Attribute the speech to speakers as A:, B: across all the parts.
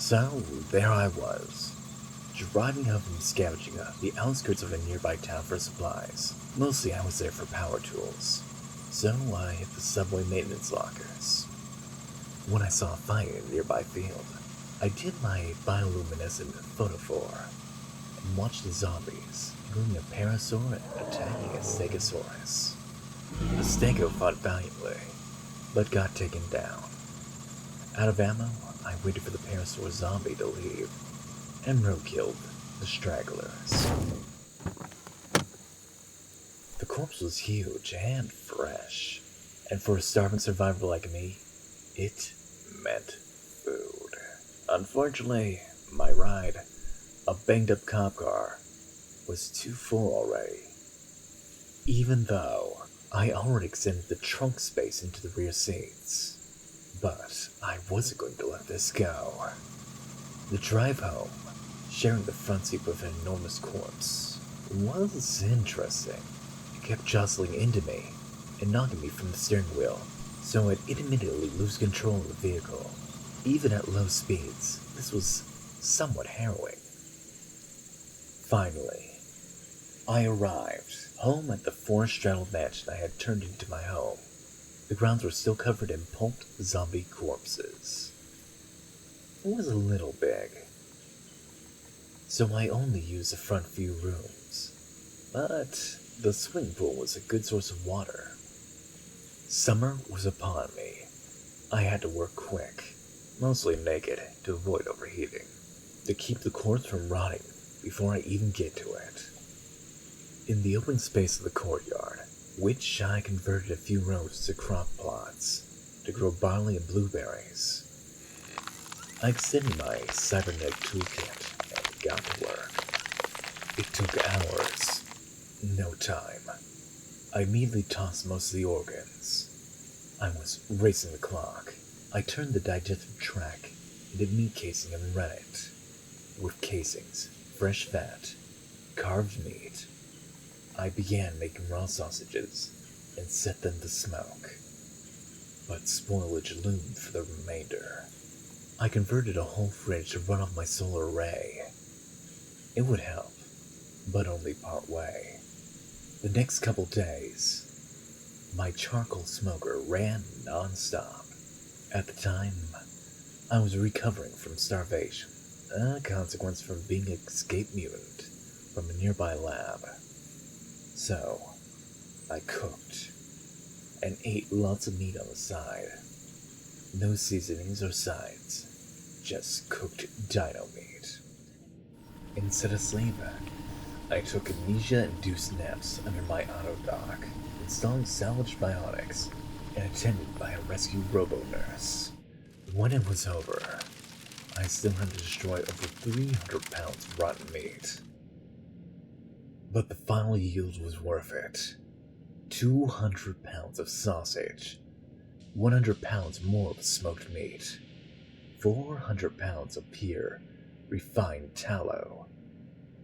A: So, there I was, driving home from scavenging the outskirts of a nearby town for supplies. Mostly I was there for power tools, so I hit the subway maintenance lockers. When I saw a fire in a nearby field, I did my bioluminescent photophore and watched the zombies, including a parasaur attacking a stegosaurus. The stego fought valiantly, but got taken down. Out of ammo, I waited for the parasaur zombie to leave, and roadkilled the stragglers. The corpse was huge and fresh, and for a starving survivor like me, it meant food. Unfortunately, my ride, a banged-up cop car, was too full already. Even though I already extended the trunk space into the rear seats. But I wasn't going to let this go. The drive home, sharing the front seat with an enormous corpse, was interesting. It kept jostling into me and knocking me from the steering wheel, so I'd immediately lose control of the vehicle. Even at low speeds, this was somewhat harrowing. Finally, I arrived home at the forest-straddled mansion I had turned into my home. The grounds were still covered in pulped zombie corpses. It was a little big, so I only used the front few rooms. But the swimming pool was a good source of water. Summer was upon me. I had to work quick, mostly naked, to avoid overheating, to keep the corpse from rotting before I even get to it. In the open space of the courtyard, which I converted a few rows to crop plots to grow barley and blueberries, I extended my cybernetic toolkit and got to work. It took hours, no time. I immediately tossed most of the organs. I was racing the clock. I turned the digestive tract into meat casing and ran it with casings, fresh fat, carved meat. I began making raw sausages and set them to smoke, but spoilage loomed for the remainder. I converted a whole fridge to run off my solar array. It would help, but only part way. The next couple days, my charcoal smoker ran non-stop. At the time, I was recovering from starvation, a consequence from being an escaped mutant from a nearby lab. So, I cooked, and ate lots of meat on the side. No seasonings or sides, just cooked dino meat. Instead of sleep, I took amnesia-induced naps under my autodock, installing salvaged bionics, and attended by a rescue robo-nurse. When it was over, I still had to destroy over 300 pounds of rotten meat. But the final yield was worth it. 200 pounds of sausage, 100 pounds more of smoked meat, 400 pounds of pure, refined tallow,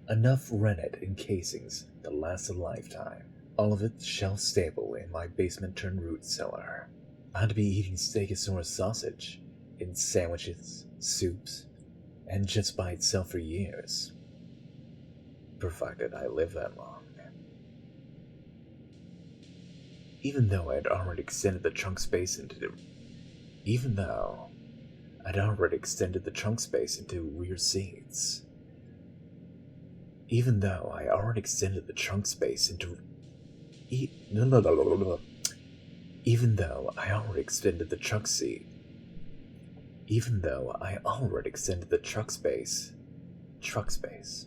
A: enough rennet and casings to last a lifetime, all of it shelf-stable in my basement-turned-root cellar. I had to be eating stegosaurus sausage in sandwiches, soups, and just by itself for years. Provided I live that long. Even though I'd already extended the trunk space into rear seats. Even though I already extended the trunk space into Even though I already extended the truck space. Truck space.